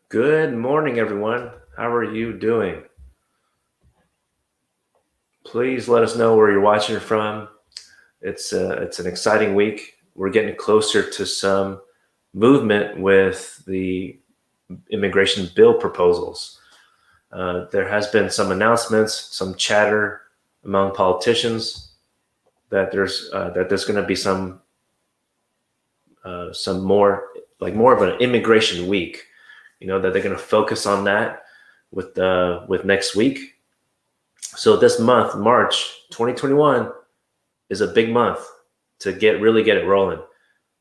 Good morning, everyone. How are you doing? Please let us know where you're watching from. It's an exciting week. We're getting closer to some movement with the immigration bill proposals. There has been some announcements, some chatter among politicians that there's going to be some more of an immigration week. That they're going to focus on that with next week. So this month, March 2021, is a big month to really get it rolling.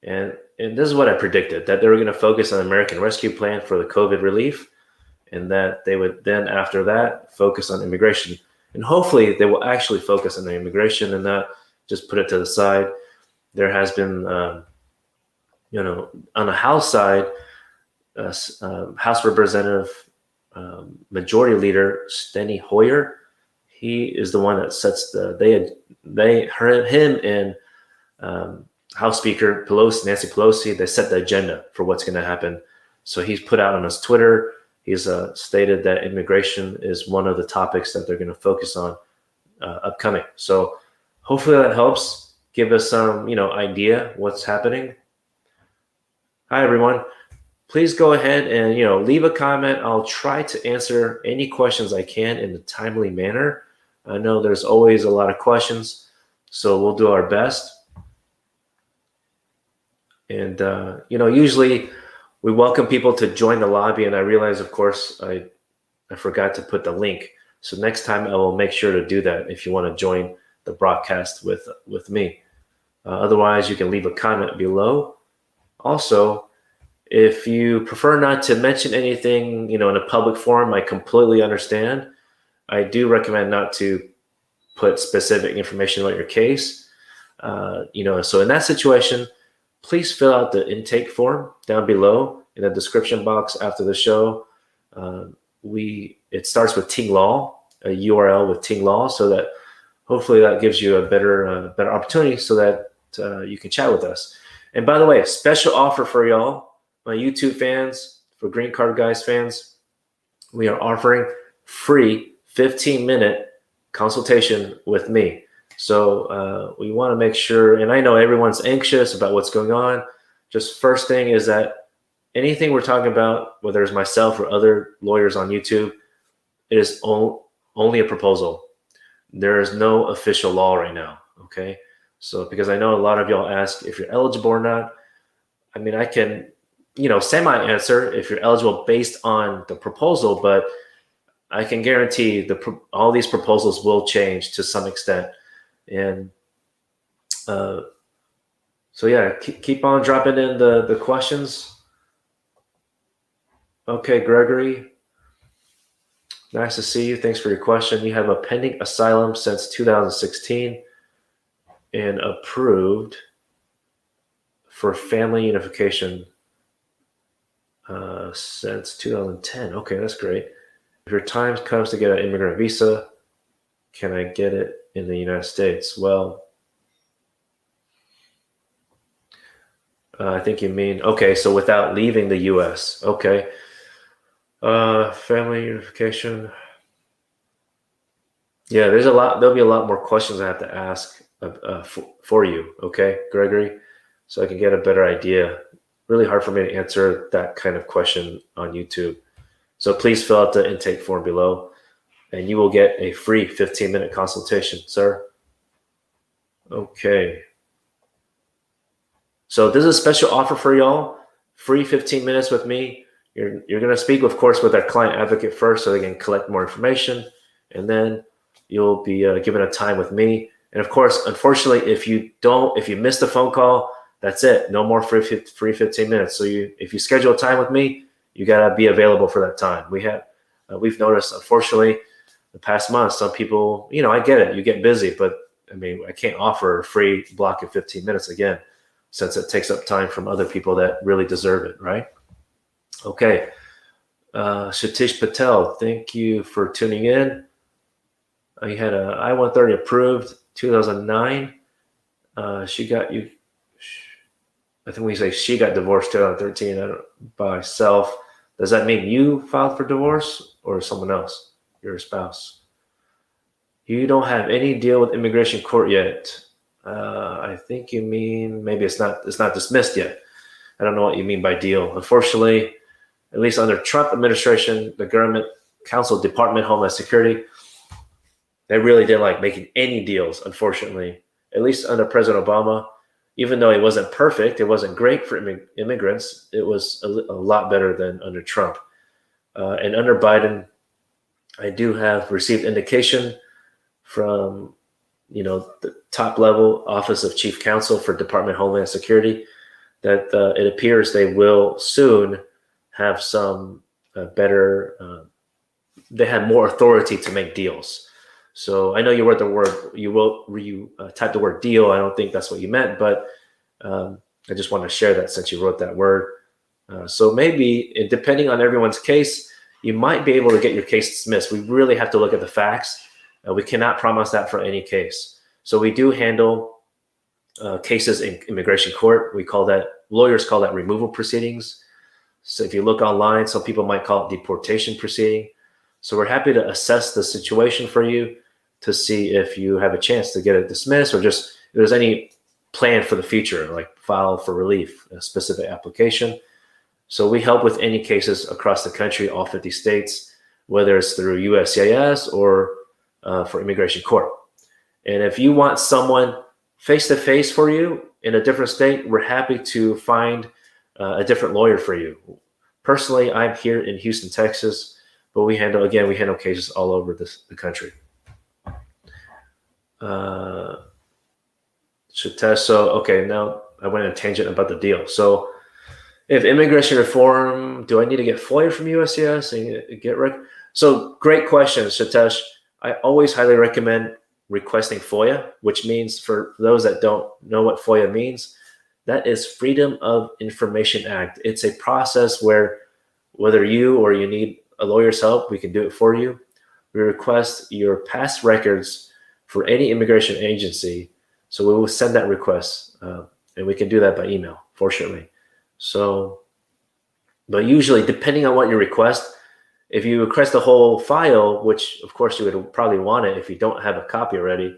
And this is what I predicted, that they were going to focus on American Rescue Plan for the COVID relief, and that they would then, after that, focus on immigration. And hopefully they will actually focus on the immigration and not just put it to the side. There has been, on the House side, House Representative Majority Leader Steny Hoyer, he is the one that sets him and House Speaker Nancy Pelosi, they set the agenda for what's going to happen. So he's put out on his Twitter, he's stated that immigration is one of the topics that they're going to focus on upcoming. So hopefully that helps give us some, idea what's happening. Hi, everyone. Please go ahead and, leave a comment. I'll try to answer any questions I can in a timely manner. I know there's always a lot of questions, so we'll do our best. And, usually we welcome people to join the lobby, and I realize, of course, I forgot to put the link. So next time I will make sure to do that if you want to join the broadcast with me. Otherwise, you can leave a comment below. Also, if you prefer not to mention anything, in a public forum, I completely understand. I do recommend not to put specific information about your case. So in that situation, please fill out the intake form down below in the description box after the show. It starts with Ting Law, a URL with Ting Law, so that hopefully that gives you a better opportunity so that you can chat with us. And by the way, a special offer for y'all, my YouTube fans, for Green Card Guys fans, we are offering free 15-minute consultation with me. So we want to make sure, and I know everyone's anxious about what's going on. Just first thing is that anything we're talking about, whether it's myself or other lawyers on YouTube, it is only a proposal. There is no official law right now, okay? So because I know a lot of y'all ask if you're eligible or not. I mean, I can, semi-answer if you're eligible based on the proposal, but I can guarantee all these proposals will change to some extent. And so yeah, keep on dropping in the questions. Okay, Gregory, nice to see you. Thanks for your question. You have a pending asylum since 2016 and approved for family unification since 2010. Okay, that's great. If your time comes to get an immigrant visa, can I get it in the United States? Well, I think you mean, okay, so without leaving the US. Okay. Family unification. Yeah, there'll be a lot more questions I have to ask for you, okay, Gregory? So I can get a better idea. Really hard for me to answer that kind of question on YouTube. So please fill out the intake form below, and you will get a free 15-minute consultation, sir. Okay. So this is a special offer for y'all. Free 15 minutes with me. You're going to speak, of course, with our client advocate first so they can collect more information. And then you'll be given a time with me. And of course, unfortunately, if you miss the phone call, that's it. No more free 15 minutes. So if you schedule a time with me, you got to be available for that time. We've noticed, unfortunately, the past month, some people, I get it. You get busy, but I mean, I can't offer a free block of 15 minutes again, since it takes up time from other people that really deserve it, right? Okay. Shatish Patel, thank you for tuning in. You had a I-130 approved 2009. She got you. I think we say she got divorced 2013 by herself. Does that mean you filed for divorce or someone else, your spouse? You don't have any deal with immigration court yet. I think you mean maybe it's not dismissed yet. I don't know what you mean by deal. Unfortunately, at least under Trump administration, the government, Council, Department, Homeland Security, they really didn't like making any deals, unfortunately. At least under President Obama, even though it wasn't perfect, it wasn't great for immigrants, it was a lot better than under Trump. And under Biden, I do have received indication from the top level Office of Chief Counsel for Department of Homeland Security that it appears they will soon have some better, they have more authority to make deals. So I know you wrote the word, you typed the word deal. I don't think that's what you meant, but I just want to share that since you wrote that word. So maybe depending on everyone's case, you might be able to get your case dismissed. We really have to look at the facts. We cannot promise that for any case. So we do handle cases in immigration court. Lawyers call that removal proceedings. So if you look online, some people might call it deportation proceeding. So we're happy to assess the situation for you to see if you have a chance to get it dismissed or just if there's any plan for the future, like file for relief, a specific application. So we help with any cases across the country, all 50 states, whether it's through USCIS or for immigration court. And if you want someone face-to-face for you in a different state, we're happy to find a different lawyer for you. Personally, I'm here in Houston, Texas, but we handle cases all over the country. So, okay, now I went on a tangent about the deal. So if immigration reform, do I need to get FOIA from USCIS and So great question, Shitesh. I always highly recommend requesting FOIA, which means, for those that don't know what FOIA means, that is Freedom of Information Act. It's a process where whether you or you need a lawyer's help, we can do it for you. We request your past records for any immigration agency. So we will send that request, and we can do that by email, fortunately. So, but usually, depending on what you request, if you request the whole file, which of course you would probably want it if you don't have a copy already,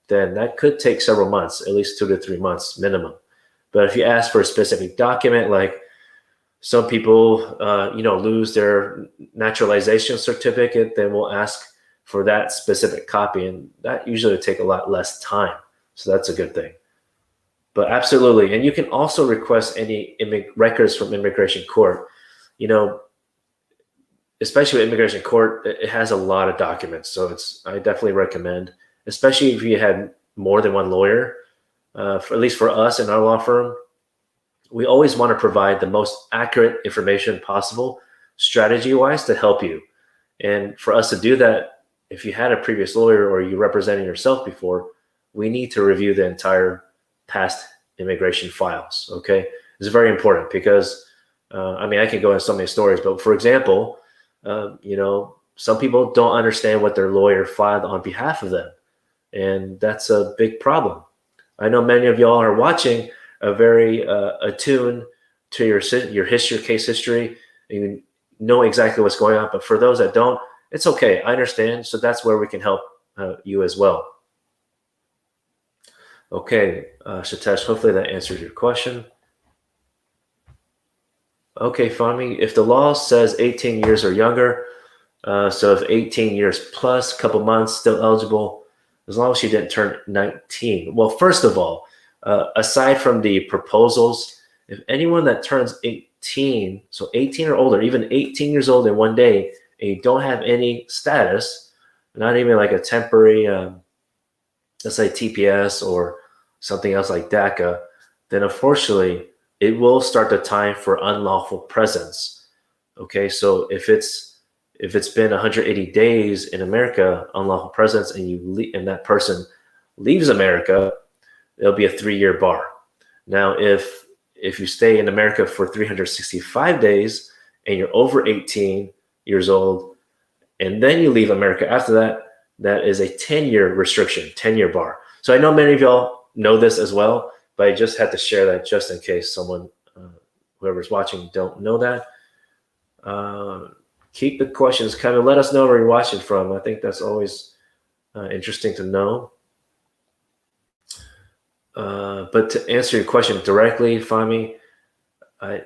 then that could take several months, at least 2 to 3 months minimum. But if you ask for a specific document, like some people, lose their naturalization certificate, then we'll ask for that specific copy, and that usually would take a lot less time. So that's a good thing. But absolutely, and you can also request any records from immigration court. Especially with immigration court, it has a lot of documents. So I definitely recommend, especially if you had more than one lawyer, at least for us in our law firm, we always want to provide the most accurate information possible, strategy-wise, to help you. And for us to do that, if you had a previous lawyer or you represented yourself before, we need to review the entire past immigration files, okay? It's very important because, I can go into so many stories, but for example, some people don't understand what their lawyer filed on behalf of them, and that's a big problem. I know many of y'all are watching are very attuned to your case history, and you know exactly what's going on. But for those that don't, it's okay. I understand. So that's where we can help you as well. Okay, Shitesh, hopefully that answers your question. Okay, Fahmi, if the law says 18 years or younger, so if 18 years plus, couple months, still eligible, as long as she didn't turn 19. Well, first of all, aside from the proposals, if anyone that turns 18, so 18 or older, even 18 years old in one day, and you don't have any status, not even like a temporary, let's say TPS or something else like DACA, then unfortunately, it will start the time for unlawful presence. Okay, so if it's been 180 days in America, unlawful presence, and that person leaves America, there'll be a 3-year bar. Now, if you stay in America for 365 days and you're over 18 years old, and then you leave America after that, that is a 10-year restriction, 10-year bar. So I know many of y'all know this as well, but I just had to share that just in case someone, whoever's watching, don't know that. Keep the questions coming. Let us know where you're watching from. I think that's always interesting to know. But to answer your question directly, Fami, I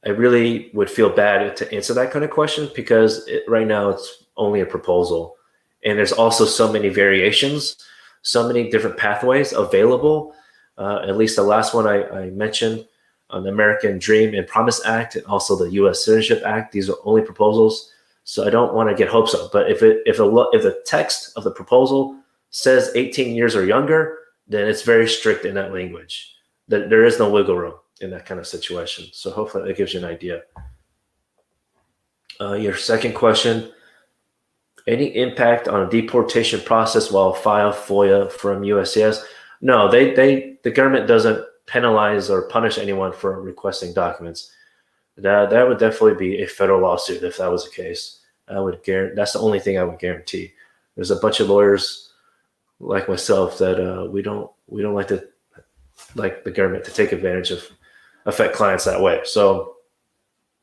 really would feel bad to answer that kind of question because right now it's only a proposal. And there's also so many variations, so many different pathways available. At least the last one I mentioned, the American Dream and Promise Act, and also the U.S. Citizenship Act. These are only proposals, so I don't want to get hopes up. But if the text of the proposal says 18 years or younger, then it's very strict in that language. There is no wiggle room in that kind of situation. So hopefully that gives you an idea. Your second question: any impact on a deportation process while file FOIA from USCIS? No, the government doesn't penalize or punish anyone for requesting documents. That would definitely be a federal lawsuit if that was the case. That's the only thing I would guarantee. There's a bunch of lawyers like myself that we don't like the government to take advantage of, affect clients that way. So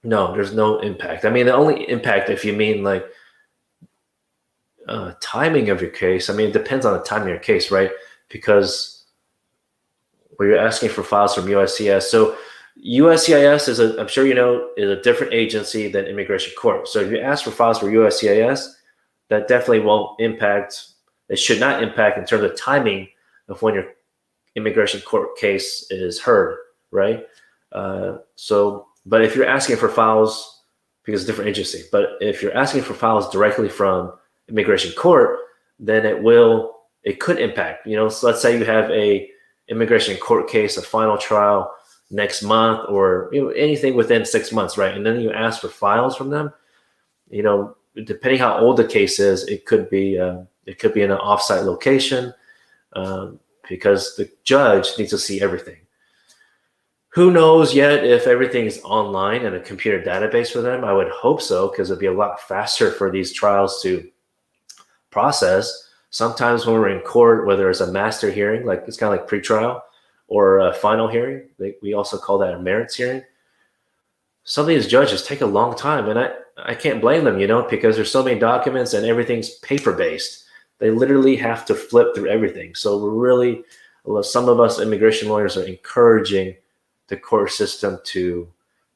no, there's no impact. I mean, the only impact, if you mean like timing of your case, I mean, it depends on the timing of your case, right? Because where you're asking for files from USCIS. So USCIS is I'm sure you know, is a different agency than immigration court. So if you ask for files for USCIS, that definitely won't impact. It should not impact in terms of timing of when your immigration court case is heard, right? But if you're asking for files, because it's a different agency, but if you're asking for files directly from immigration court, then it could impact. So let's say you have a immigration court case, a final trial next month, or anything within 6 months, right? And then you ask for files from them. Depending how old the case is, it could be in an offsite location because the judge needs to see everything. Who knows yet if everything is online in a computer database for them? I would hope so, because it'd be a lot faster for these trials to process. Sometimes when we're in court, whether it's a master hearing, like it's kind of like pretrial, or a final hearing, we also call that a merits hearing. Some of these judges take a long time, and I can't blame them, because there's so many documents and everything's paper-based. They literally have to flip through everything. So some of us immigration lawyers are encouraging the court system to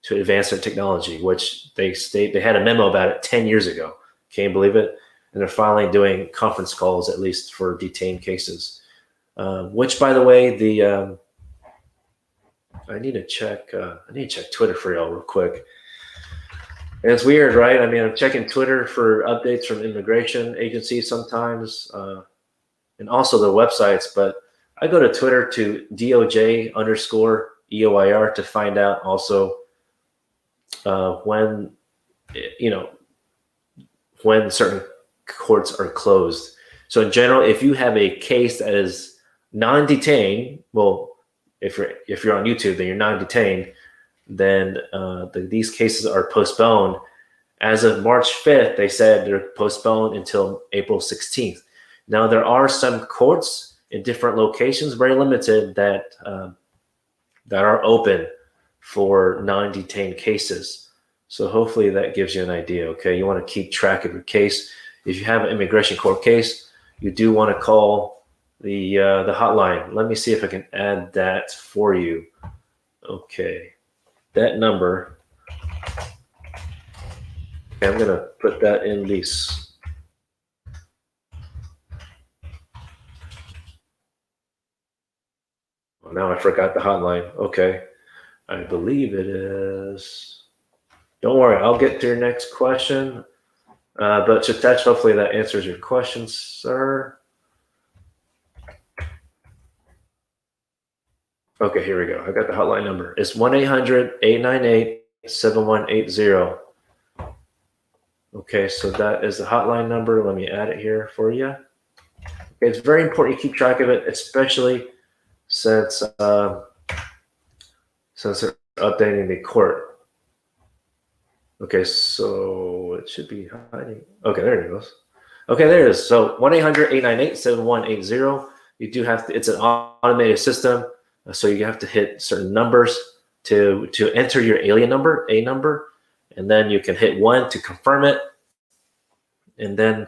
advance their technology, which they had a memo about it 10 years ago. Can you believe it? And they're finally doing conference calls, at least for detained cases. Which, by the way, I need to check Twitter for y'all real quick. And it's weird, right? I mean, I'm checking Twitter for updates from immigration agencies sometimes, and also the websites. But I go to Twitter to DOJ_EOIR to find out also when certain courts are closed. So in general, if you have a case that is non-detained, well, if you're on YouTube, then you're non-detained, then these cases are postponed. As of March 5th, they said they're postponed until April 16th. Now, there are some courts in different locations, very limited, that are open for non-detained cases. So hopefully that gives you an idea, okay? You want to keep track of your case. If you have an immigration court case, you do want to call the hotline. Let me see if I can add that for you. Okay, that number. Okay, I'm going to put that in these. Oh, now I forgot the hotline. Okay, I believe it is. Don't worry, I'll get to your next question. But Chitesh, hopefully that answers your question, sir. Okay, here we go. I got the hotline number. It's 1-800-898-7180. Okay, so that is the hotline number. Let me add it here for you. Okay, it's very important you keep track of it, especially since they're updating the court. Okay, so it should be hiding. Okay, there it goes. Okay, there it is. So 1-800-898-7180. You do have to, it's an automated system, so you have to hit certain numbers to enter your alien number, a number, and then you can hit 1 to confirm it, and then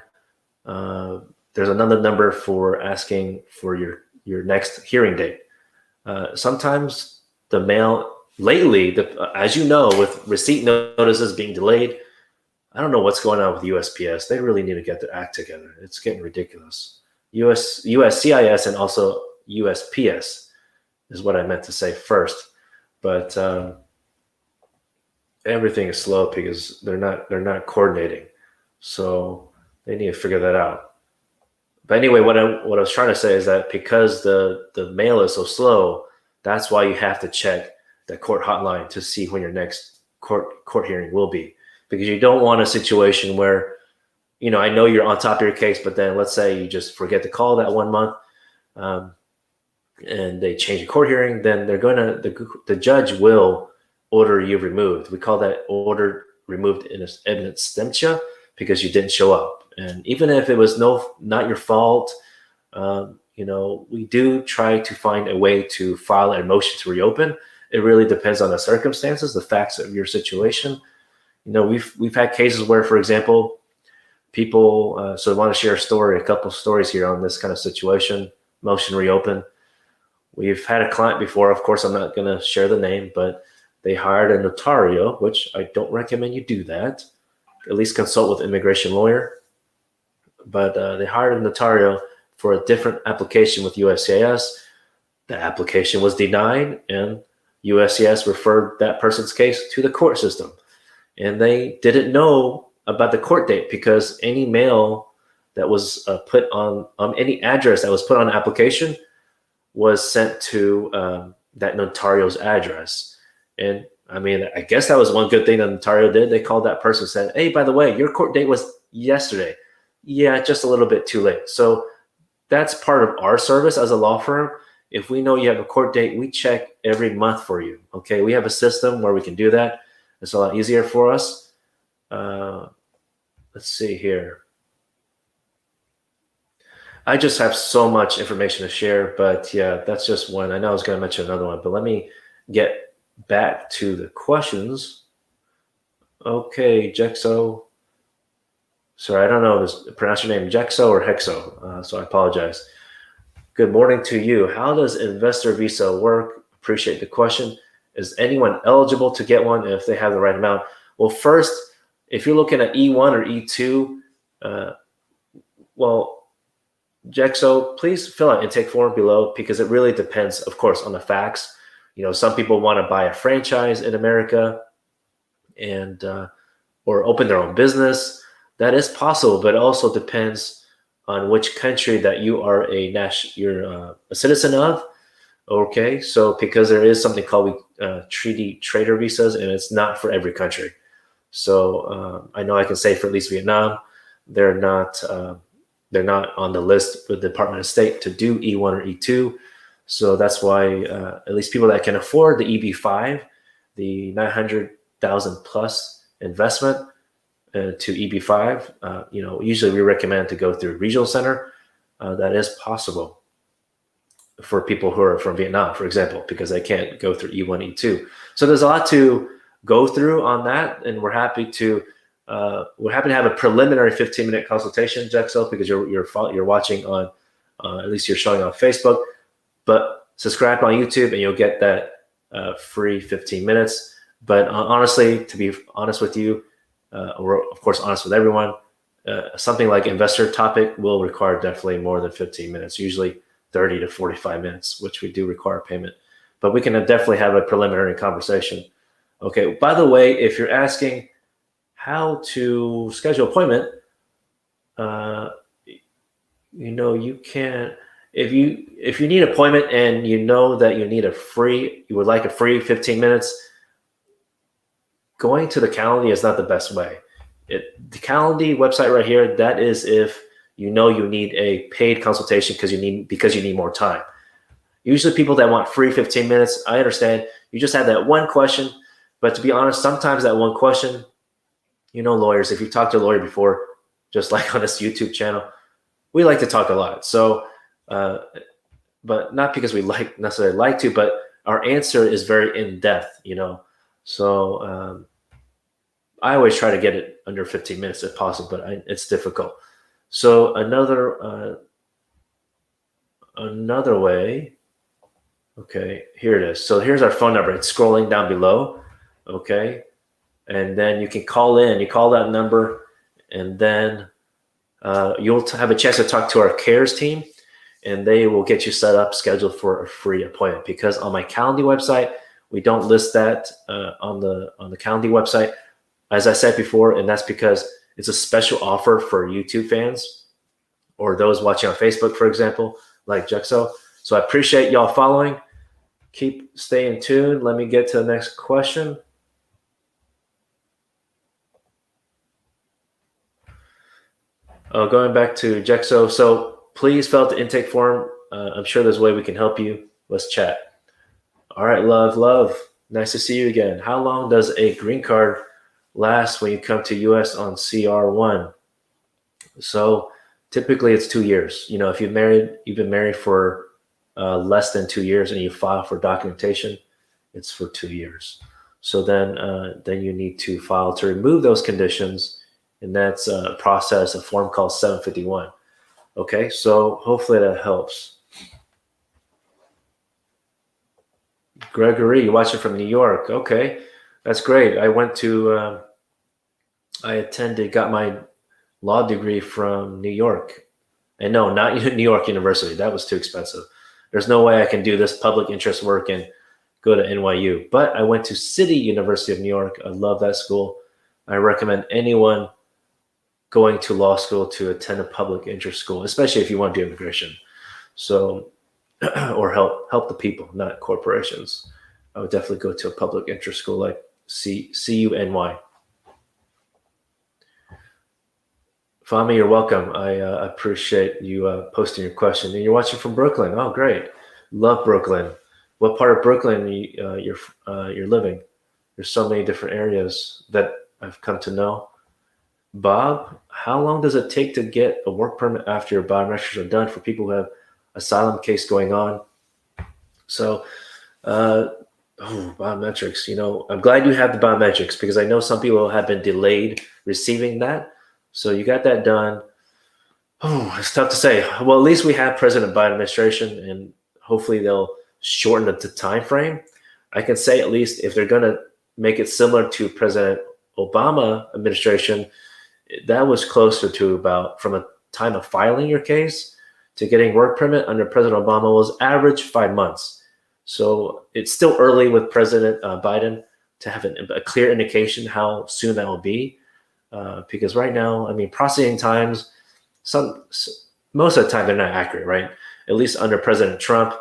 there's another number for asking for your next hearing date. Sometimes the mail lately, as you know, with receipt notices being delayed, I don't know what's going on with USPS. They really need to get their act together. It's getting ridiculous. USCIS and also USPS is what I meant to say first, but everything is slow because they're not coordinating. So they need to figure that out. But anyway, what I was trying to say is that because the mail is so slow, that's why you have to check the court hotline to see when your next court hearing will be, because you don't want a situation where, I know you're on top of your case, but then let's say you just forget to call that 1 month, and they change the court hearing, then the judge will order you removed. We call that order removed in absentia, because you didn't show up. And even if it was not your fault, we do try to find a way to file a motion to reopen. It really depends on the circumstances, the facts of your situation. We've had cases where, for example, people. So I want to share a couple of stories here on this kind of situation. Motion reopen. We've had a client before. Of course, I'm not going to share the name, but they hired a notario, which I don't recommend you do that. At least consult with an immigration lawyer. But they hired a notario for a different application with USCIS. The application was denied, and USCIS referred that person's case to the court system. And they didn't know about the court date, because any mail that was put on any address that was put on an application was sent to that notario's address. And I mean, I guess that was one good thing that notario did. They called that person and said, "Hey, by the way, your court date was yesterday." Yeah, just a little bit too late. So that's part of our service as a law firm. If we know you have a court date, we check every month for you. Okay, we have a system where we can do that. It's a lot easier for us. Let's see here. I just have so much information to share, but yeah, that's just one. I know I was going to mention another one, but let me get back to the questions. Okay, Jexo. Sorry, I don't know if it's pronounce your name Jexo or Hexo, so I apologize. Good morning to you. How does investor visa work? Appreciate the question. Is anyone eligible to get one if they have the right amount? Well, first, if you're looking at E1 or E2, well, Jexo, please fill out intake form below, because it really depends, of course, on the facts. Some people want to buy a franchise in America and or open their own business. That is possible, but it also depends on which country that you are you're a citizen of. Okay, so because there is something called treaty trader visas, and it's not for every country. So I know I can say for at least Vietnam, they're not on the list with the Department of State to do E1 or E2. So that's why at least people that can afford the EB5, the 900,000 plus investment to EB5, usually we recommend to go through a regional center. That is possible for people who are from Vietnam, for example, because they can't go through E1, E2. So there's a lot to go through on that, and we're happy to have a preliminary 15-minute consultation, Jexo, because you're watching on at least you're showing on Facebook, but subscribe on YouTube and you'll get that free 15 minutes. But honestly, to be honest with you, we're of course honest with everyone, something like investor topic will require definitely more than 15 minutes, usually 30 to 45 minutes, which we do require payment. But we can definitely have a preliminary conversation. Okay, by the way, if you're asking how to schedule appointment, you can, if you need an appointment and you know that you would like a free 15 minutes, going to the Calendly is not the best way. The Calendly website right here, that is if you need a paid consultation because you need more time. Usually people that want free 15 minutes, I understand. You just have that one question, but to be honest, sometimes that one question, lawyers, if you talked to a lawyer before, just like on this YouTube channel, we like to talk a lot. So, but not because we necessarily like to, but our answer is very in-depth, So I always try to get it under 15 minutes if possible, but it's difficult. So another way. Okay, here it is. So here's our phone number. It's scrolling down below. Okay, and then you can call in. You call that number, and then you'll have a chance to talk to our cares team, and they will get you set up, scheduled for a free appointment. Because on my Calendly website, we don't list that on the Calendly website, as I said before, and that's because it's a special offer for YouTube fans or those watching on Facebook, for example, like Juxo. So I appreciate y'all following. Keep staying tuned. Let me get to the next question. Going back to Juxo. So please fill out the intake form. I'm sure there's a way we can help you. Let's chat. All right, love. Nice to see you again. How long does a green card last when you come to US on CR1? So typically it's 2 years. You know, if you've been married for less than 2 years and you file for documentation, it's for 2 years. So then you need to file to remove those conditions, and that's a process, a form called 751. Okay, so hopefully that helps. Gregory, you're watching from New York. Okay, that's great. Got my law degree from New York. And no, not New York University. That was too expensive. There's no way I can do this public interest work and go to NYU. But I went to City University of New York. I love that school. I recommend anyone going to law school to attend a public interest school, especially if you want to do immigration. So, or help the people, not corporations. I would definitely go to a public interest school like CUNY. Fami, you're welcome. I appreciate you posting your question. And you're watching from Brooklyn. Oh, great. Love Brooklyn. What part of Brooklyn you're living? There's so many different areas that I've come to know. Bob, how long does it take to get a work permit after your biometrics are done for people who have asylum case going on? So, biometrics, I'm glad you have the biometrics because I know some people have been delayed receiving that. So you got that done. Oh, it's tough to say. Well, at least we have President Biden administration, and hopefully they'll shorten the time frame. I can say at least if they're going to make it similar to President Obama administration, that was closer to about from a time of filing your case to getting work permit under President Obama was average 5 months. So it's still early with President Biden to have a clear indication how soon that will be. Because right now, I mean, processing times, most of the time they're not accurate, right? At least under President Trump,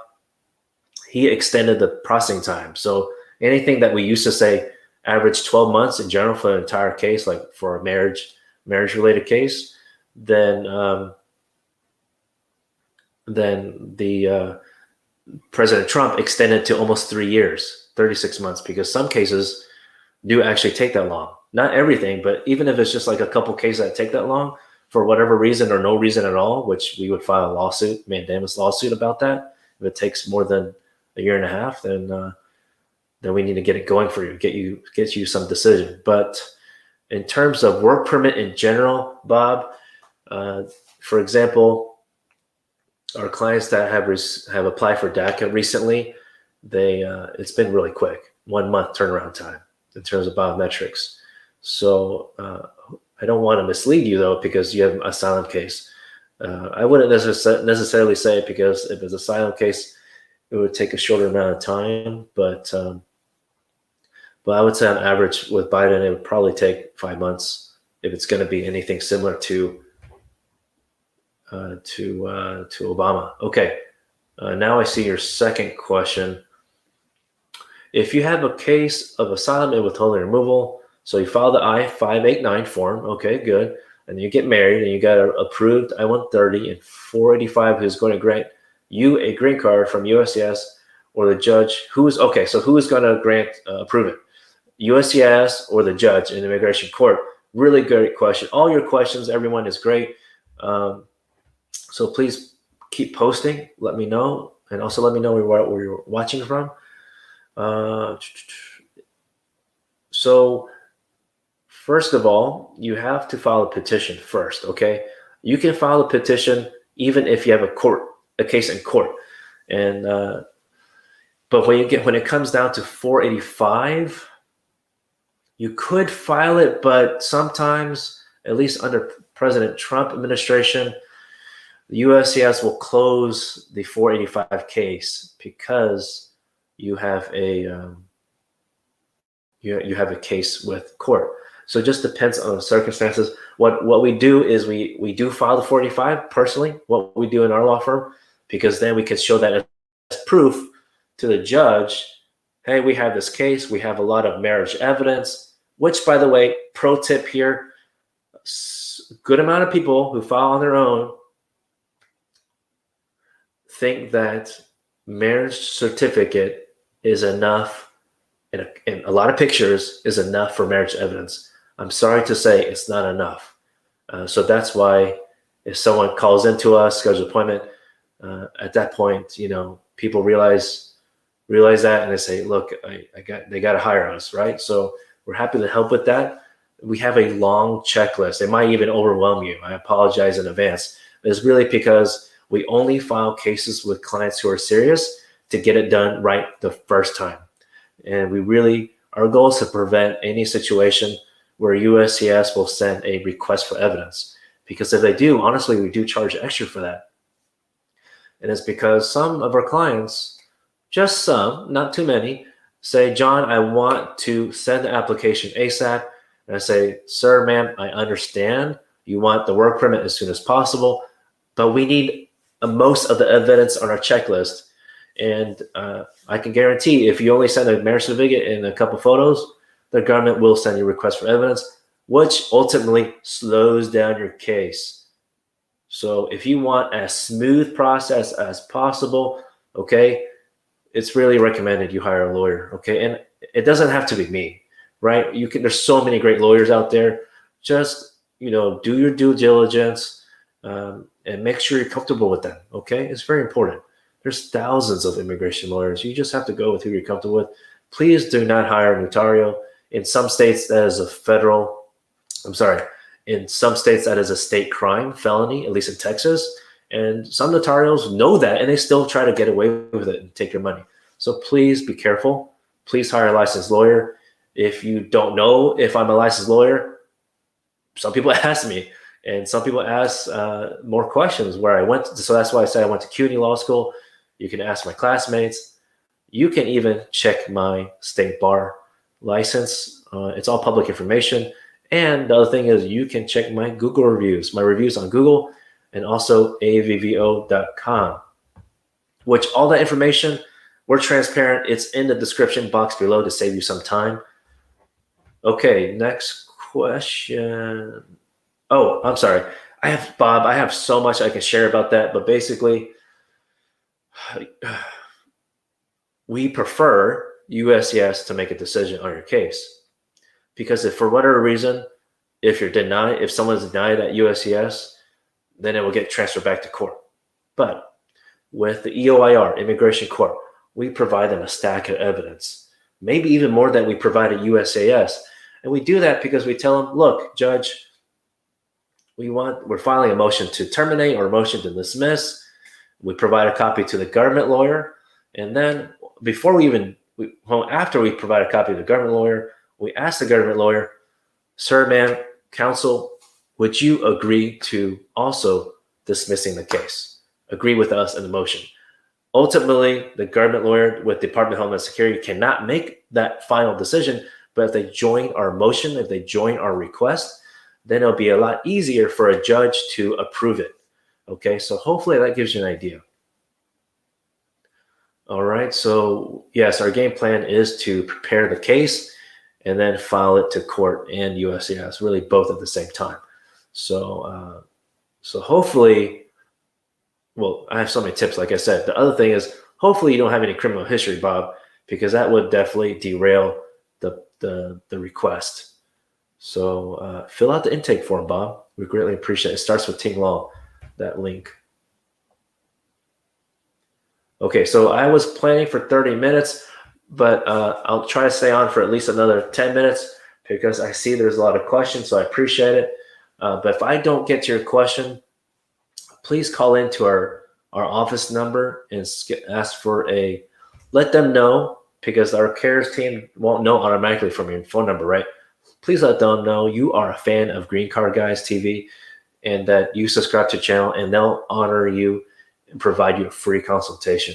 he extended the processing time. So anything that we used to say average 12 months in general for an entire case, like for a marriage-related case, then the President Trump extended to almost 3 years, 36 months, because some cases do actually take that long. Not everything, but even if it's just like a couple cases that take that long for whatever reason or no reason at all, which we would file a lawsuit, mandamus lawsuit about that. If it takes more than a year and a half, then we need to get it going for you, get you some decision. But in terms of work permit in general, Bob, for example, our clients that have applied for DACA recently, it's been really quick, 1 month turnaround time in terms of biometrics. So I don't want to mislead you though, because you have an asylum case. I wouldn't necessarily say it because if it's an asylum case, it would take a shorter amount of time. But I would say on average with Biden, it would probably take 5 months if it's going to be anything similar to Obama. Okay, now I see your second question. If you have a case of asylum and withholding removal, so you file the I-589 form, okay, good, and you get married and you got approved I-130 and 485 who's going to grant you a green card from USCIS or the judge who is going to approve it? USCIS or the judge in the immigration court? Really great question. All your questions, everyone, is great. So please keep posting. Let me know, and also let me know where you're watching from. So First of all, you have to file a petition first, okay? You can file a petition even if you have a case in court. And but when it comes down to 485, you could file it, but sometimes, at least under President Trump administration, the USCIS will close the 485 case because you have a you have a case with court. So it just depends on the circumstances. What we do is we do file the 485 personally, what we do in our law firm, because then we can show that as proof to the judge. Hey, we have this case. We have a lot of marriage evidence, which, by the way, pro tip here, a good amount of people who file on their own think that marriage certificate is enough, and a lot of pictures is enough for marriage evidence. I'm sorry to say it's not enough. So that's why if someone calls into us, schedules an appointment, at that point, people realize that, and they say, look, they got to hire us, right? So we're happy to help with that. We have a long checklist. It might even overwhelm you. I apologize in advance. It's really because we only file cases with clients who are serious to get it done right the first time. And our goal is to prevent any situation where USCIS will send a request for evidence. Because if they do, honestly, we do charge extra for that. And it's because some of our clients, just some, not too many, say, John, I want to send the application ASAP. And I say, sir, ma'am, I understand you want the work permit as soon as possible, but we need most of the evidence on our checklist. And I can guarantee if you only send a marriage certificate and a couple photos, the government will send you a request for evidence, which ultimately slows down your case. So if you want a smooth process as possible, okay, it's really recommended you hire a lawyer, okay? And it doesn't have to be me, right? There's so many great lawyers out there. Just, do your due diligence and make sure you're comfortable with them, okay? It's very important. There's thousands of immigration lawyers. You just have to go with who you're comfortable with. Please do not hire a notario. In some states, that is in some states, that is a state crime, felony, at least in Texas. And some notarios know that, and they still try to get away with it and take your money. So please be careful. Please hire a licensed lawyer. If you don't know if I'm a licensed lawyer, some people ask me, and some people ask more questions where I went. So that's why I say I went to CUNY Law School. You can ask my classmates. You can even check my state bar license. It's all public information. And the other thing is you can check my Google reviews, my reviews on Google, and also avvo.com, which all that information, we're transparent. It's in the description box below to save you some time. Okay, next question. Oh, I'm sorry. I have so much I can share about that, but basically, we prefer USCIS to make a decision on your case. Because if for whatever reason, if someone's denied at USCIS, then it will get transferred back to court. But with the EOIR, Immigration Court, we provide them a stack of evidence, maybe even more than we provide at USCIS. And we do that because we tell them, look, judge, we're filing a motion to terminate or a motion to dismiss. We provide a copy to the government lawyer. And then after we provide a copy to the government lawyer, we ask the government lawyer, sir, ma'am, counsel, would you agree to also dismissing the case? Agree with us in the motion. Ultimately, the government lawyer with Department of Homeland Security cannot make that final decision, but if they join our motion, if they join our request, then it'll be a lot easier for a judge to approve it. Okay, so hopefully that gives you an idea. All right, so yes, our game plan is to prepare the case and then file it to court and USCIS, really both at the same time. So, hopefully, well, I have so many tips, like I said. The other thing is, hopefully you don't have any criminal history, Bob, because that would definitely derail the request. So fill out the intake form, Bob. We greatly appreciate it. It starts with Ting Law, that link. Okay, so I was planning for 30 minutes, but I'll try to stay on for at least another 10 minutes because I see there's a lot of questions, so I appreciate it. But if I don't get to your question, please call into our office number and ask for let them know, because our cares team won't know automatically from your phone number, right? Please let them know you are a fan of Green Card Guys TV and that you subscribe to the channel, and they'll honor you and provide you a free consultation.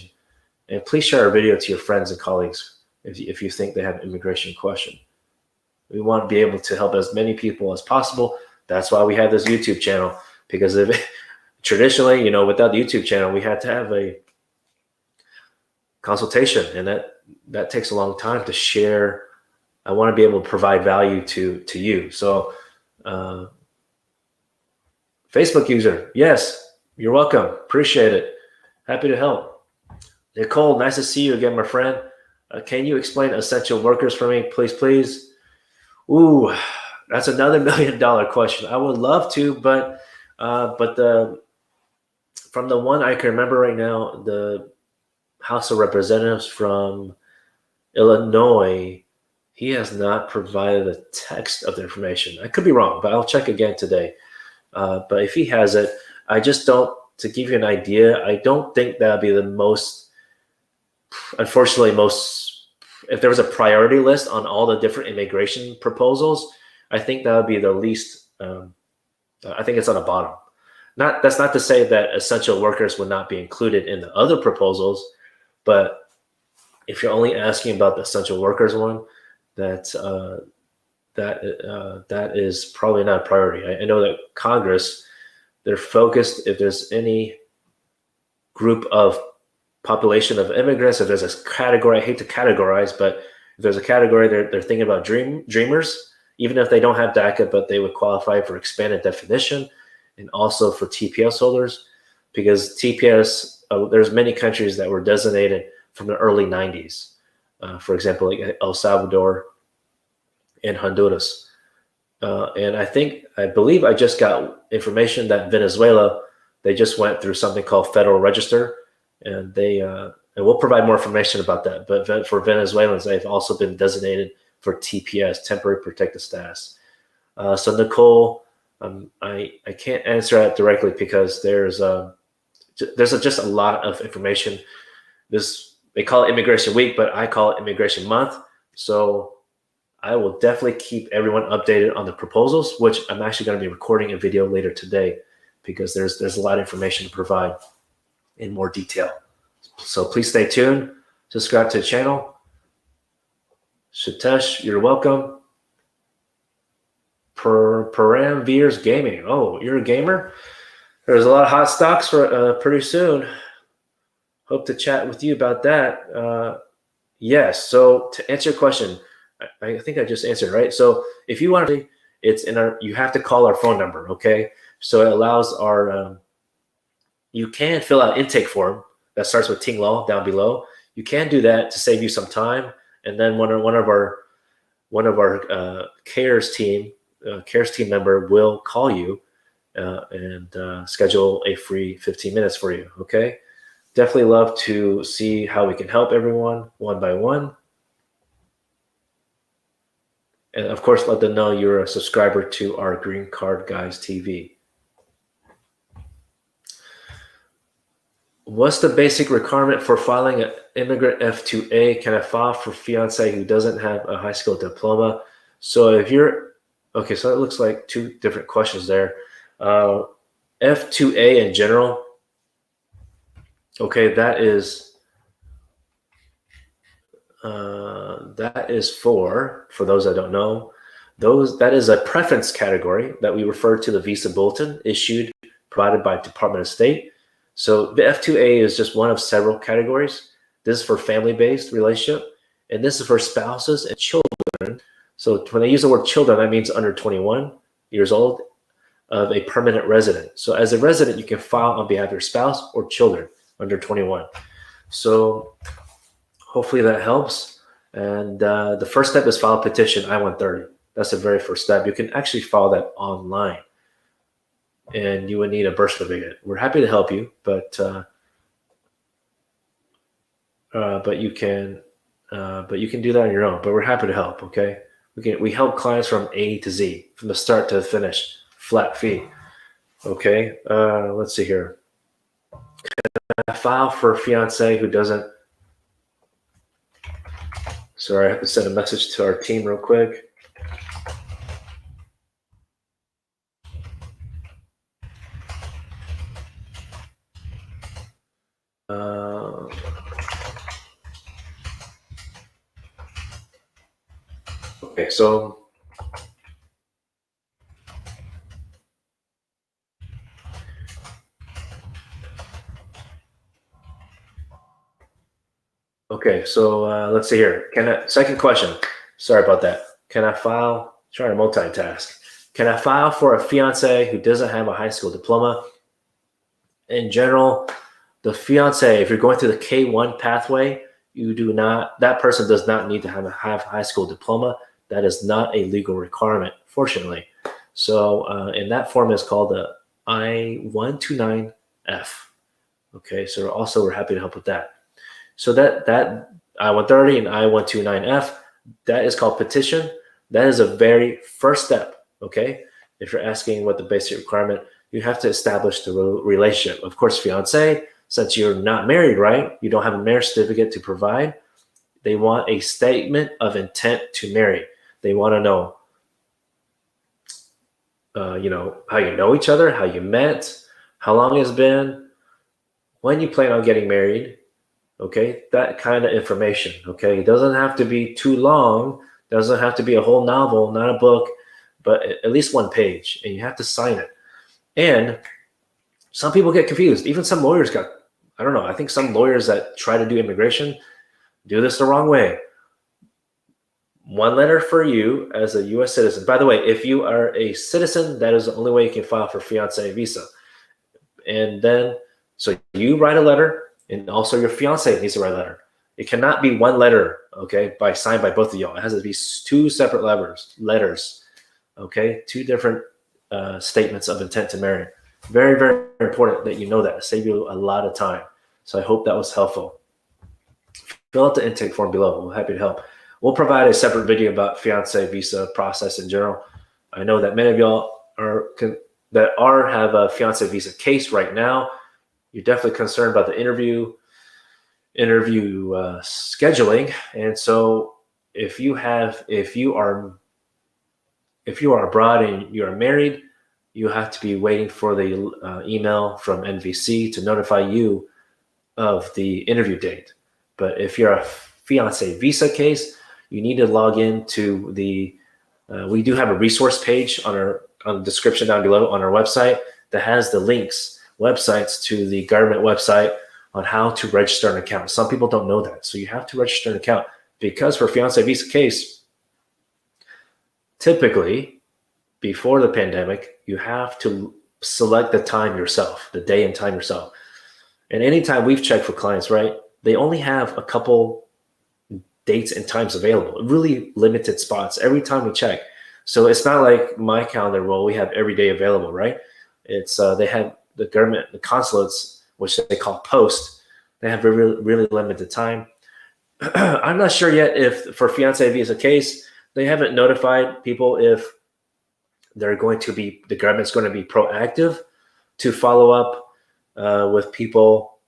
And please share our video to your friends and colleagues if you think they have an immigration question. We want to be able to help as many people as possible. That's why we have this YouTube channel, because traditionally, without the YouTube channel, we had to have a consultation, and that takes a long time to share. I want to be able to provide value to you. So Facebook user, yes, you're welcome. Appreciate it. Happy to help. Nicole, nice to see you again, my friend. Can you explain essential workers for me, please? Ooh, that's another $1 million question. I would love to, but from the one I can remember right now, the House of Representatives from Illinois, he has not provided a text of the information. I could be wrong, but I'll check again today. But if he has it, I just don't, to give you an idea, I don't think that'd be the most, unfortunately, if there was a priority list on all the different immigration proposals, I think that would be the least, I think it's on the bottom. That's not to say that essential workers would not be included in the other proposals, but if you're only asking about the essential workers one, that is probably not a priority. I know that Congress, they're focused, if there's any group of population of immigrants, if there's a category, I hate to categorize, but if there's a category, they're thinking about dreamers, even if they don't have DACA, but they would qualify for expanded definition, and also for TPS holders, because TPS, there's many countries that were designated from the early 90s. For example, like El Salvador and Honduras. And I believe I just got information that Venezuela, they just went through something called Federal Register, and and we'll provide more information about that. But for Venezuelans, they've also been designated for TPS, temporary protected status. So Nicole, I can't answer that directly because there's just a lot of information. They call it Immigration Week, but I call it Immigration Month. So I will definitely keep everyone updated on the proposals, which I'm actually going to be recording a video later today, because there's a lot of information to provide in more detail. So please stay tuned. Subscribe to the channel. Shitesh, you're welcome. Param Veers Gaming. Oh, you're a gamer? There's a lot of hot stocks for pretty soon. Hope to chat with you about that. Yes. So to answer your question, I think I just answered, right? So if you want to, you have to call our phone number, okay? So it allows you can fill out intake form that starts with Ting Law down below. You can do that to save you some time, and then one of our cares team member will call you and schedule a free 15 minutes for you. Okay. Definitely love to see how we can help everyone one by one. And of course, let them know you're a subscriber to our Green Card Guys TV. What's the basic requirement for filing an immigrant F2A? Can I file for fiance who doesn't have a high school diploma? So if you're, okay, so it looks like two different questions there. F2A in general, okay, that is for those that don't know, that is a preference category that we refer to the visa bulletin issued, provided by Department of State. So the F2A is just one of several categories. This is for family-based relationship, and this is for spouses and children. So when they use the word children, that means under 21 years old of a permanent resident. So as a resident, you can file on behalf of your spouse or children under 21. So hopefully that helps. And the first step is file a petition I-130. That's the very first step. You can actually file that online, and you would need a birth certificate. We're happy to help you, but you can do that on your own. But we're happy to help. Okay. We help clients from A to Z, from the start to the finish, flat fee. Okay, let's see here. I file for a fiance who doesn't. Sorry, I have to send a message to our team real quick. Okay, so let's see here. Second question. Sorry about that. Can I file? Trying to multitask. Can I file for a fiance who doesn't have a high school diploma? In general, the fiance, if you're going through the K-1 pathway, that person does not need to have a high school diploma. That is not a legal requirement, fortunately. So, and that form is called the I-129F. Okay, so also we're happy to help with that. So that I-130 and I-129F, that is called petition. That is a very first step, okay? If you're asking what the basic requirement, you have to establish the relationship. Of course, fiance, since you're not married, right? You don't have a marriage certificate to provide. They want a statement of intent to marry. They want to know, how you know each other, how you met, how long it's been, when you plan on getting married, okay? That kind of information, okay? It doesn't have to be too long. Doesn't have to be a whole novel, not a book, but at least one page, and you have to sign it. And some people get confused. Even some lawyers I don't know, I think some lawyers that try to do immigration do this the wrong way. One letter for you as a U.S. citizen. By the way, if you are a citizen, that is the only way you can file for fiance visa. And then, so you write a letter, and also your fiance needs to write a letter. It cannot be one letter, okay, signed by both of y'all. It has to be two separate letters, okay, two different statements of intent to marry. Very, very important that you know that. Save you a lot of time. So I hope that was helpful. Fill out the intake form below. We're happy to help. We'll provide a separate video about fiance visa process in general. I know that many of y'all have a fiance visa case right now. You're definitely concerned about the interview scheduling. And so if you are abroad and you are married, you have to be waiting for the email from NVC to notify you of the interview date. But if you're a fiance visa case, you need to log into we do have a resource page on the description down below on our website that has the websites to the government website on how to register an account. Some people don't know that. So you have to register an account, because for fiance visa case, typically before the pandemic, you have to select the time yourself, the day and time yourself. And anytime we've checked for clients, right, they only have a couple dates and times available, really limited spots every time we check. So it's not like my calendar, well, we have every day available, right? It's they have the government, the consulates, which they call post, they have really, really limited time. I'm not sure yet if for fiance visa case, they haven't notified people if the government's going to be proactive to follow up with people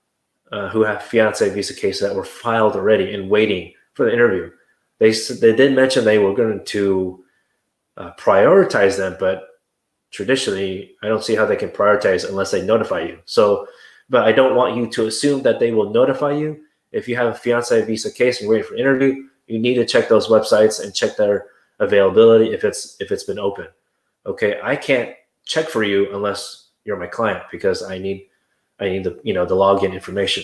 who have fiance visa cases that were filed already and waiting for the interview. They did mention they were going to prioritize them, but traditionally, I don't see how they can prioritize unless they notify you. So, but I don't want you to assume that they will notify you. If you have a fiance visa case and you're waiting for interview, you need to check those websites and check their availability if it's been open. Okay, I can't check for you unless you're my client, because I need the the login information.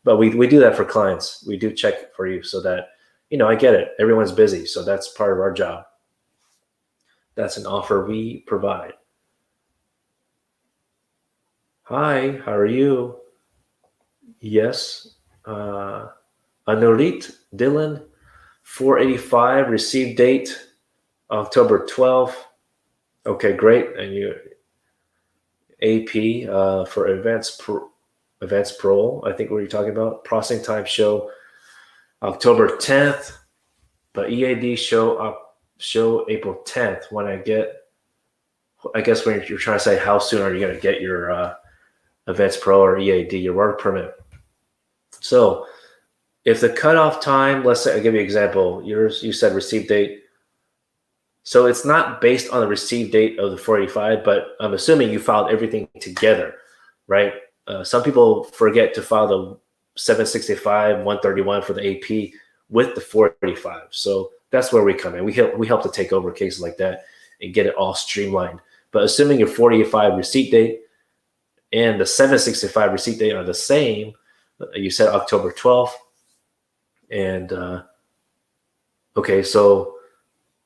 But we do that for clients. We do check for you so that I get it. Everyone's busy, so that's part of our job. That's an offer we provide. Hi, how are you? Yes. Anurit Dylan, 485, received date October 12th. Okay, great. And you AP for advanced parole, I think what you're talking about. Processing time show October 10th, but EAD show show April 10th when I guess when you're trying to say how soon are you going to get your Advanced Pro or EAD, your work permit. So if the cutoff time, let's say, I'll give you an example. You said receive date. So it's not based on the receive date of the 485, but I'm assuming you filed everything together, right? Some people forget to file the 765, 131 for the AP with the 485. So that's where we come in. We help to take over cases like that and get it all streamlined. But assuming your 485 receipt date and the 765 receipt date are the same, you said October 12th. And okay, so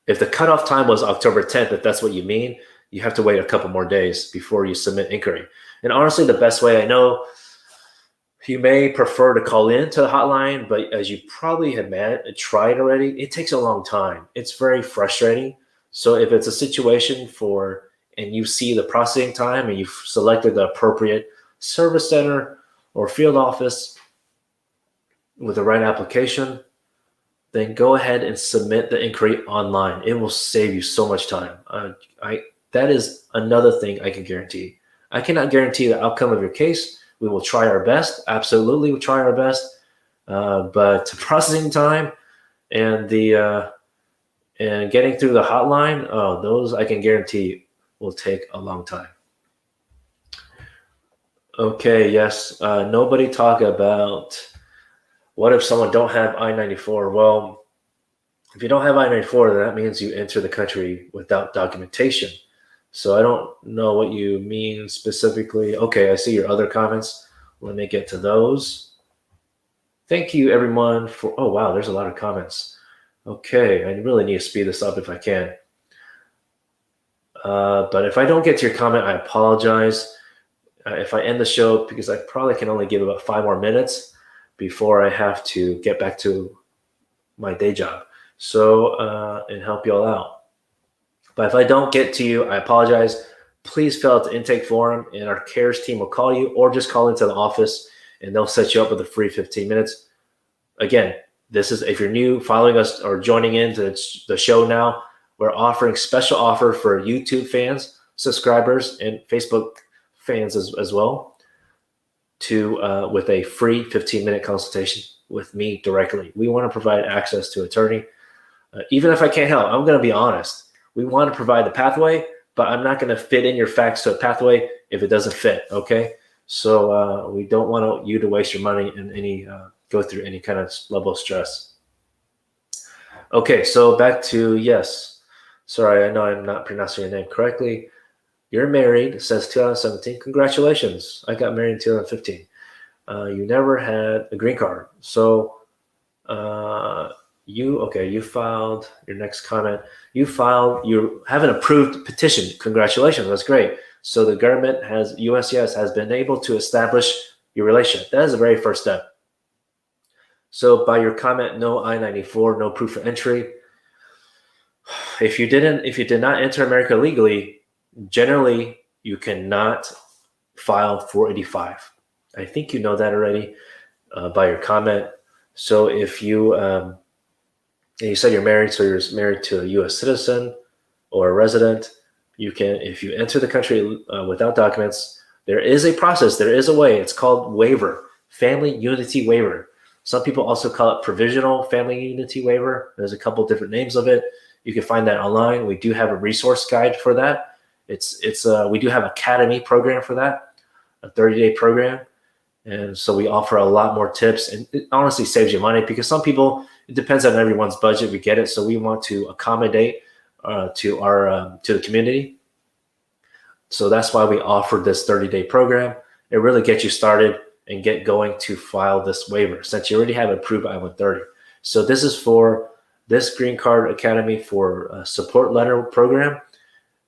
if the cutoff time was October 10th, if that's what you mean, you have to wait a couple more days before you submit inquiry. And honestly, the best way, I know you may prefer to call in to the hotline, but as you probably have tried already, it takes a long time. It's very frustrating. So if it's a situation and you see the processing time and you've selected the appropriate service center or field office with the right application, then go ahead and submit the inquiry online. It will save you so much time. That is another thing I can guarantee. I cannot guarantee the outcome of your case. We will try our best. Absolutely, we'll try our best. But processing time and and getting through the hotline, those I can guarantee will take a long time. Okay, yes. Nobody talk about what if someone don't have I-94? Well, if you don't have I-94, then that means you enter the country without documentation. So I don't know what you mean specifically. Okay, I see your other comments. Let me get to those. Thank you, everyone, for, oh, wow, there's a lot of comments. Okay, I really need to speed this up if I can. But if I don't get to your comment, I apologize. If I end the show, because I probably can only give about 5 more minutes before I have to get back to my day job. So, and help you all out. But if I don't get to you, I apologize. Please fill out the intake form and our CARES team will call you, or just call into the office and they'll set you up with a free 15 minutes. Again, this is, if you're new, following us or joining into the show now, we're offering special offer for YouTube fans, subscribers, and Facebook fans as well, with a free 15-minute consultation with me directly. We want to provide access to attorney. Even if I can't help, I'm going to be honest. We want to provide the pathway, but I'm not going to fit in your facts to a pathway if it doesn't fit, okay? So we don't want you to waste your money and go through any kind of level of stress. Okay, so back to, yes. Sorry, I know I'm not pronouncing your name correctly. You're married, says 2017. Congratulations. I got married in 2015. You never had a green card. So you filed your next comment. You have an approved petition. Congratulations. That's great. So the government USCIS has been able to establish your relationship. That is the very first step. So by your comment, no I-94, no proof of entry. If you did not enter America legally, generally you cannot file 485. I think you know that already by your comment. So if you said you're married, so you're married to a U.S. citizen or a resident, you can, if you enter the country without documents, there is a process, there is a way. It's called waiver, family unity waiver. Some people also call it provisional family unity waiver. There's a couple different names of it. You can find that online. We do have a resource guide for that. We do have an academy program for that, a 30-day program. And so we offer a lot more tips, and it honestly saves you money because some people, it depends on everyone's budget. We get it. So we want to accommodate to the community. So that's why we offered this 30-day program. It really gets you started and get going to file this waiver since you already have approved I-130. So this is for this Green Card Academy for support letter program.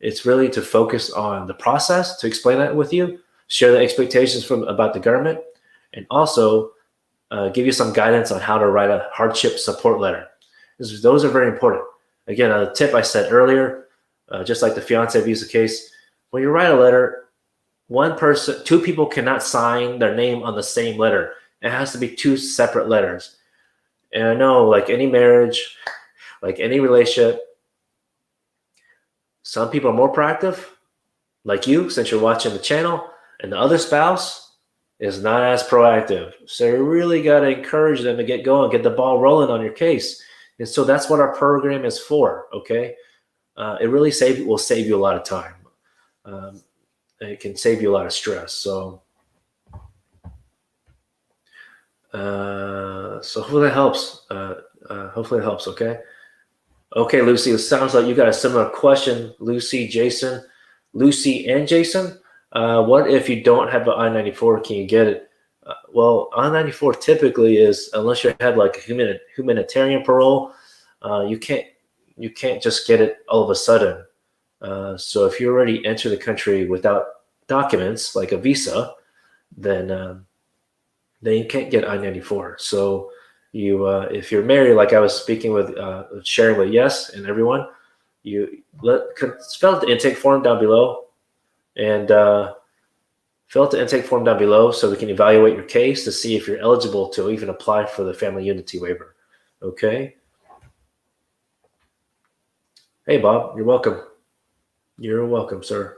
It's really to focus on the process, to explain that with you, share the expectations about the government, and also give you some guidance on how to write a hardship support letter. Those are very important. Again, a tip I said earlier, just like the fiance visa case, when you write a letter, two people cannot sign their name on the same letter. It has to be 2 separate letters. And I know, like any marriage, like any relationship, Some people are more proactive, like you, since you're watching the channel, and the other spouse is not as proactive. So you really got to encourage them to get going, get the ball rolling on your case. And so that's what our program is for, okay? It really will save you a lot of time. It can save you a lot of stress. So hopefully that helps. Hopefully it helps, okay? Okay, Lucy, it sounds like you got a similar question. Lucy and Jason. What if you don't have an I-94? Can you get it? Well, I-94 typically is, unless you have like a humanitarian parole, you can't just get it all of a sudden. So if you already enter the country without documents like a visa, then you can't get I-94. So if you're married, like I was speaking with, sharing with Yes and everyone, you fill out the intake form down below, and fill out the intake form down below so we can evaluate your case to see if you're eligible to even apply for the family unity waiver. Okay. Hey, Bob, you're welcome. You're welcome, sir.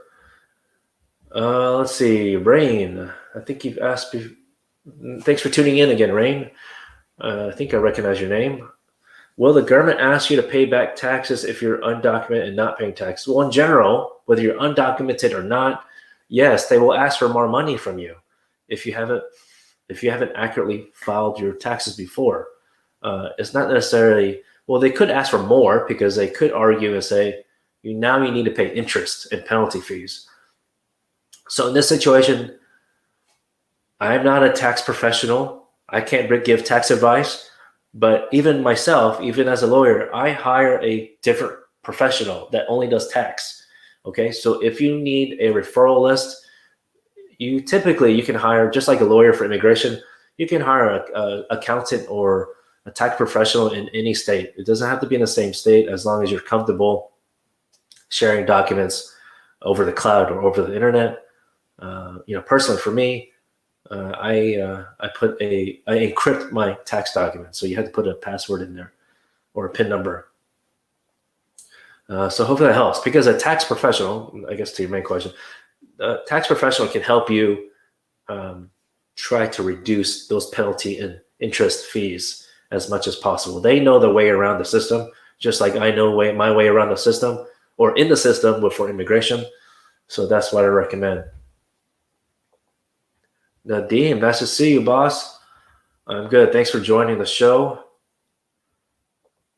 Let's see, Rain. I think you've asked. Thanks for tuning in again, Rain. I think I recognize your name. Will the government ask you to pay back taxes if you're undocumented and not paying taxes? Well, in general, whether you're undocumented or not, yes, they will ask for more money from you if you haven't accurately filed your taxes before. It's not necessarily, well, they could ask for more because they could argue and say, you need to pay interest and penalty fees. So in this situation, I am not a tax professional. I can't give tax advice, but even myself, even as a lawyer, I hire a different professional that only does tax. Okay, so if you need a referral list, you can hire, just like a lawyer for immigration, you can hire an accountant or a tax professional in any state. It doesn't have to be in the same state, as long as you're comfortable sharing documents over the cloud or over the internet. Personally for me, I encrypt my tax documents, so you have to put a password in there or a PIN number. So hopefully that helps, because a tax professional, I guess to your main question, a tax professional can help you try to reduce those penalty and interest fees as much as possible. They know the way around the system, just like I know my way around the system, or in the system for immigration. So that's what I recommend. Nadeem, nice to see you, boss. I'm good. Thanks for joining the show.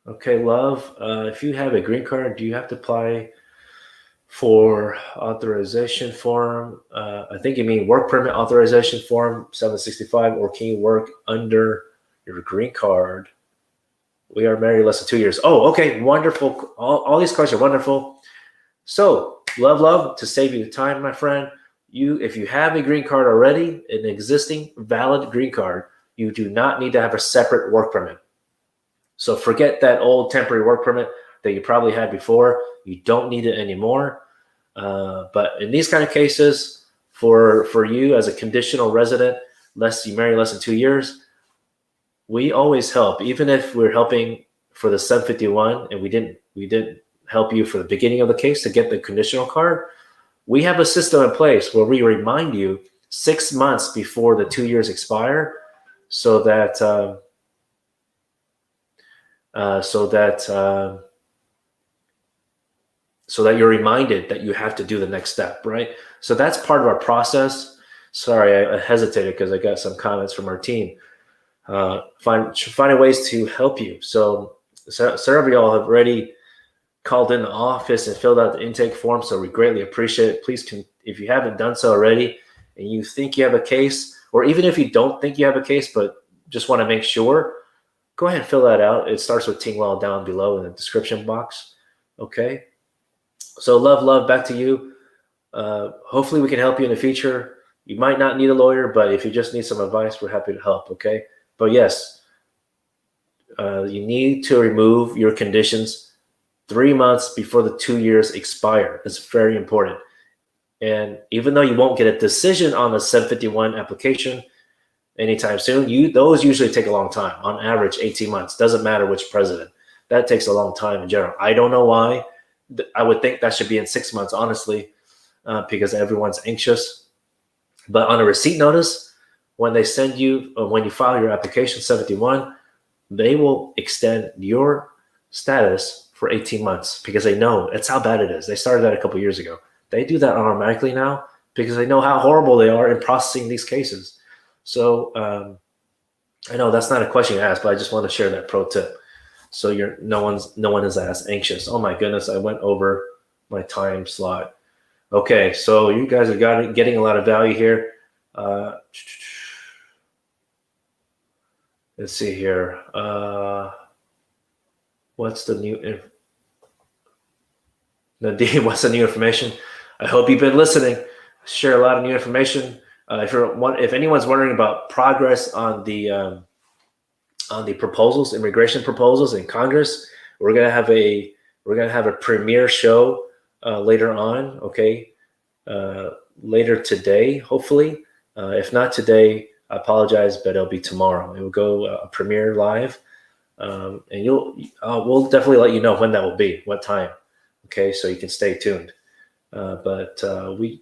Okay, love. If you have a green card, do you have to apply for authorization form? I think you mean work permit authorization form 765, or can you work under your green card? We are married less than 2 years. Oh, okay, wonderful. All these questions are wonderful. So, love, to save you the time, my friend, if you have a green card already, an existing valid green card, you do not need to have a separate work permit. So forget that old temporary work permit that you probably had before. You don't need it anymore. But in these kind of cases, for you as a conditional resident, you marry less than 2 years, we always help. Even if we're helping for the 751 and we didn't help you for the beginning of the case to get the conditional card, we have a system in place where we remind you 6 months before the 2 years expire, so that you're reminded that you have to do the next step, right? So that's part of our process. Sorry, I hesitated because I got some comments from our team. Finding ways to help you. So several of y'all have already called in the office and filled out the intake form, so we greatly appreciate it. Please, if you haven't done so already and you think you have a case, or even if you don't think you have a case but just want to make sure, go ahead and fill that out. It starts with Ting Law down below in the description box. Okay, so love, back to you. Hopefully we can help you in the future. You might not need a lawyer, but if you just need some advice, we're happy to help. Okay, but yes, you need to remove your conditions 3 months before the 2 years expire. It's very important. And even though you won't get a decision on the 751 application anytime soon, those usually take a long time. On average, 18 months. Doesn't matter which president. That takes a long time in general. I don't know why. I would think that should be in 6 months, honestly, because everyone's anxious. But on a receipt notice, when they send you, or when you file your application 71, they will extend your status for 18 months because they know that's how bad it is. They started that a couple years ago. They do that automatically now because they know how horrible they are in processing these cases. So I know that's not a question to ask, but I just want to share that pro tip. So no one is as anxious. Oh my goodness, I went over my time slot. Okay, so you guys are getting a lot of value here. Let's see here. What's the new what's the new information? I hope you've been listening. Share a lot of new information. If anyone's wondering about progress on the proposals, immigration proposals in Congress, we're gonna have a premiere show later on. Okay, later today, hopefully. If not today, I apologize, but it'll be tomorrow. It will go premiere live, and we'll definitely let you know when that will be, what time. Okay, so you can stay tuned. But we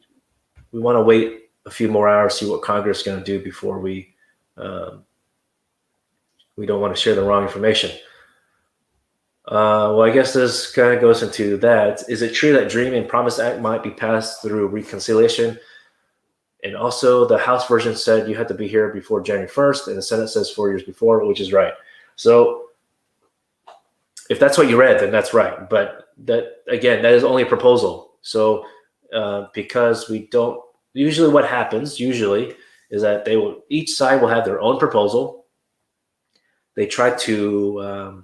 want to wait a few more hours, see what Congress is going to do before we don't want to share the wrong information. Well, I guess this kind of goes into that. Is it true that DREAM and PROMISE Act might be passed through reconciliation? And also the House version said you had to be here before January 1st, and the Senate says 4 years before, which is right. So if that's what you read, then that's right. But that is only a proposal. So because we don't, usually what happens is that each side will have their own proposal. They try to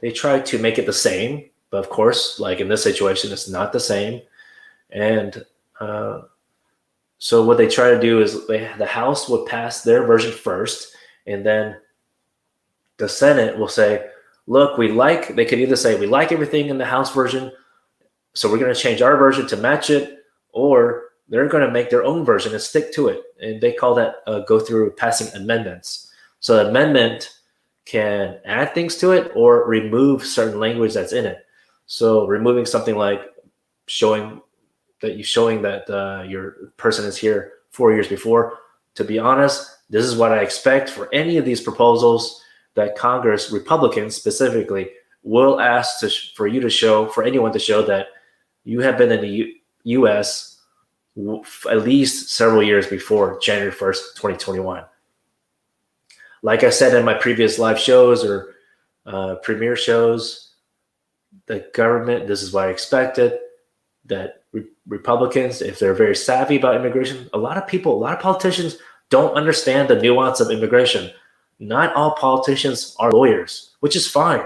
make it the same, but of course, like in this situation, it's not the same. And so what they try to do is the House would pass their version first, and then the Senate will say, look, they could either say, we like everything in the House version, so we're going to change our version to match it, or they're going to make their own version and stick to it. And they call that go through passing amendments. So the amendment can add things to it or remove certain language that's in it. So removing something like showing that your person is here 4 years before. To be honest, this is what I expect for any of these proposals that Congress, Republicans specifically, will ask for anyone to show that you have been in the U.S. at least several years before January 1st, 2021. Like I said in my previous live shows or premiere shows, the government, this is what I expected, that Republicans, if they're very savvy about immigration, a lot of politicians don't understand the nuance of immigration. Not all politicians are lawyers, which is fine.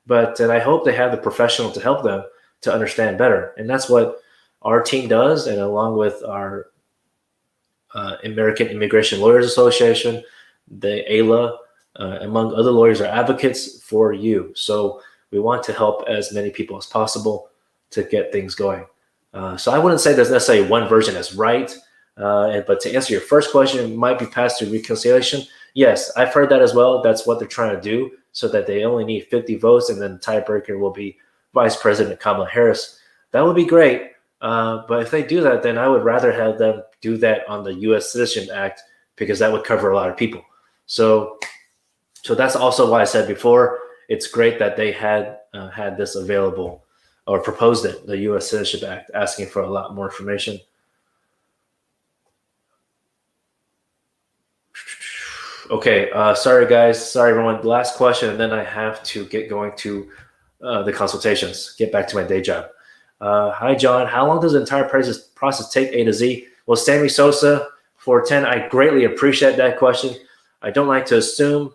But I hope they have the professional to help them to understand better. And that's what our team does. And along with our American Immigration Lawyers Association, the AILA, among other lawyers, are advocates for you. So we want to help as many people as possible to get things going. So I wouldn't say there's necessarily one version that's right. But to answer your first question, it might be passed through reconciliation. Yes, I've heard that as well. That's what they're trying to do, so that they only need 50 votes, and then the tiebreaker will be Vice President Kamala Harris. That would be great. But if they do that, then I would rather have them do that on the U.S. Citizenship Act, because that would cover a lot of people. So that's also why I said before, it's great that they had this available, or proposed it, the U.S. Citizenship Act, asking for a lot more information. Okay, sorry guys, sorry everyone. Last question, and then I have to get going to the consultations, get back to my day job. Hi John, how long does the entire process take, A to Z? Well, Sammy Sosa, 410, I greatly appreciate that question. I don't like to assume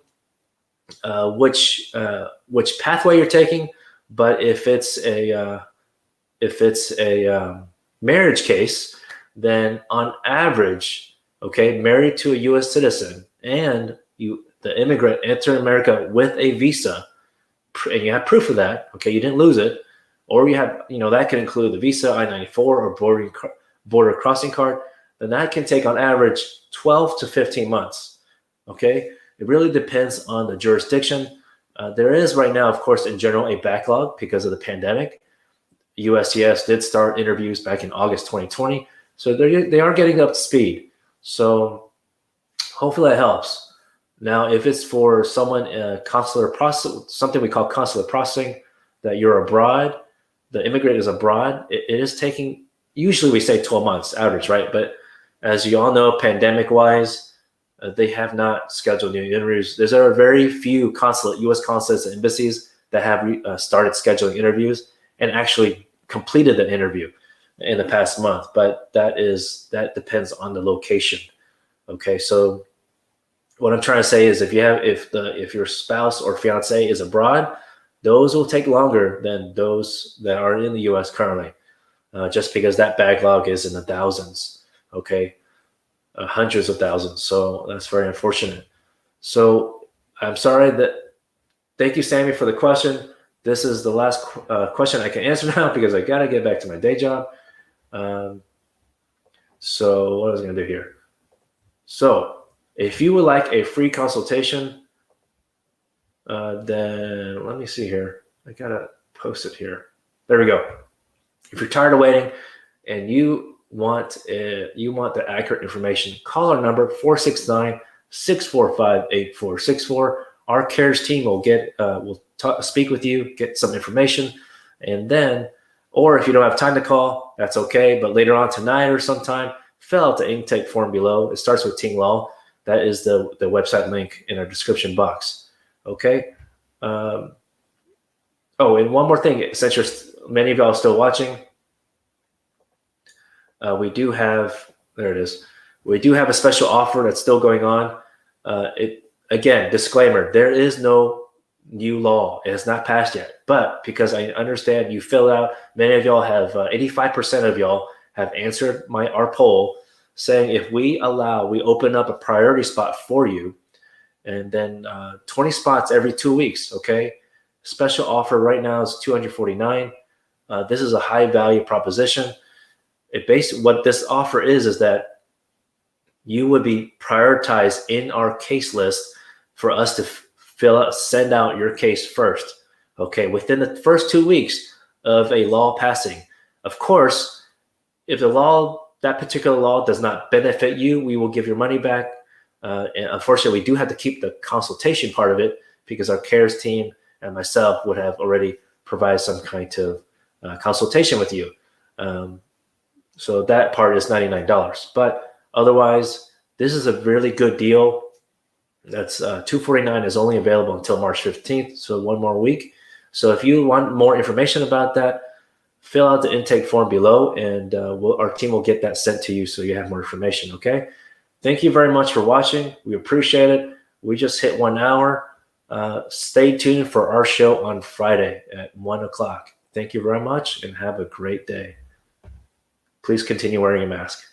which pathway you're taking, but if it's a marriage case, then on average, okay, married to a U.S. citizen, and the immigrant entered America with a visa, and you have proof of that, okay, you didn't lose it, or you have, that can include the visa, I-94, or border crossing card, then that can take on average 12 to 15 months, okay? It really depends on the jurisdiction. There is right now, of course, in general, a backlog because of the pandemic. USCIS did start interviews back in August 2020. So they are getting up to speed. So hopefully that helps. Now, if it's for someone consular process, something we call consular processing, that you're abroad, the immigrant is abroad, it is taking, usually we say 12 months average, right? But as you all know, pandemic wise, they have not scheduled new interviews. There are very few U.S. consulates and embassies that have started scheduling interviews and actually completed the interview in the past month. But that depends on the location. Okay, so what I'm trying to say is if your spouse or fiance is abroad, those will take longer than those that are in the U.S. currently, just because that backlog is in the thousands. Okay, hundreds of thousands. So that's very unfortunate. So I'm sorry that. Thank you, Sammy, for the question. This is the last question I can answer now because I got to get back to my day job. So what was I going to do here? So if you would like a free consultation, then let me see here. I got to post it here. There we go. If you're tired of waiting and you want the accurate information, call our number 469-645-8464. Our cares team will speak with you, get some information, and then, or if you don't have time to call, that's okay. But later on tonight or sometime, fill out the intake form below. It starts with Ting Law. That is the website link in our description box. Okay. And one more thing, since many of y'all are still watching, we do have, there it is. We do have a special offer that's still going on. Again, disclaimer, there is no new law. It has not passed yet. But because I understand you fill out, many of y'all have, 85% of y'all have answered our poll saying if we open up a priority spot for you, and then 20 spots every 2 weeks, okay? Special offer right now is $249. This is a high value proposition. What this offer is that you would be prioritized in our case list for us to send out your case first, okay, within the first 2 weeks of a law passing. Of course, if that particular law does not benefit you, we will give your money back. And unfortunately, we do have to keep the consultation part of it because our cares team and myself would have already provided some kind of consultation with you. So that part is $99. But otherwise, this is a really good deal. That's $249 is only available until March 15th, so one more week. So if you want more information about that, fill out the intake form below, and our team will get that sent to you so you have more information, okay? Thank you very much for watching. We appreciate it. We just hit 1 hour. Stay tuned for our show on Friday at 1 o'clock. Thank you very much, and have a great day. Please continue wearing a mask.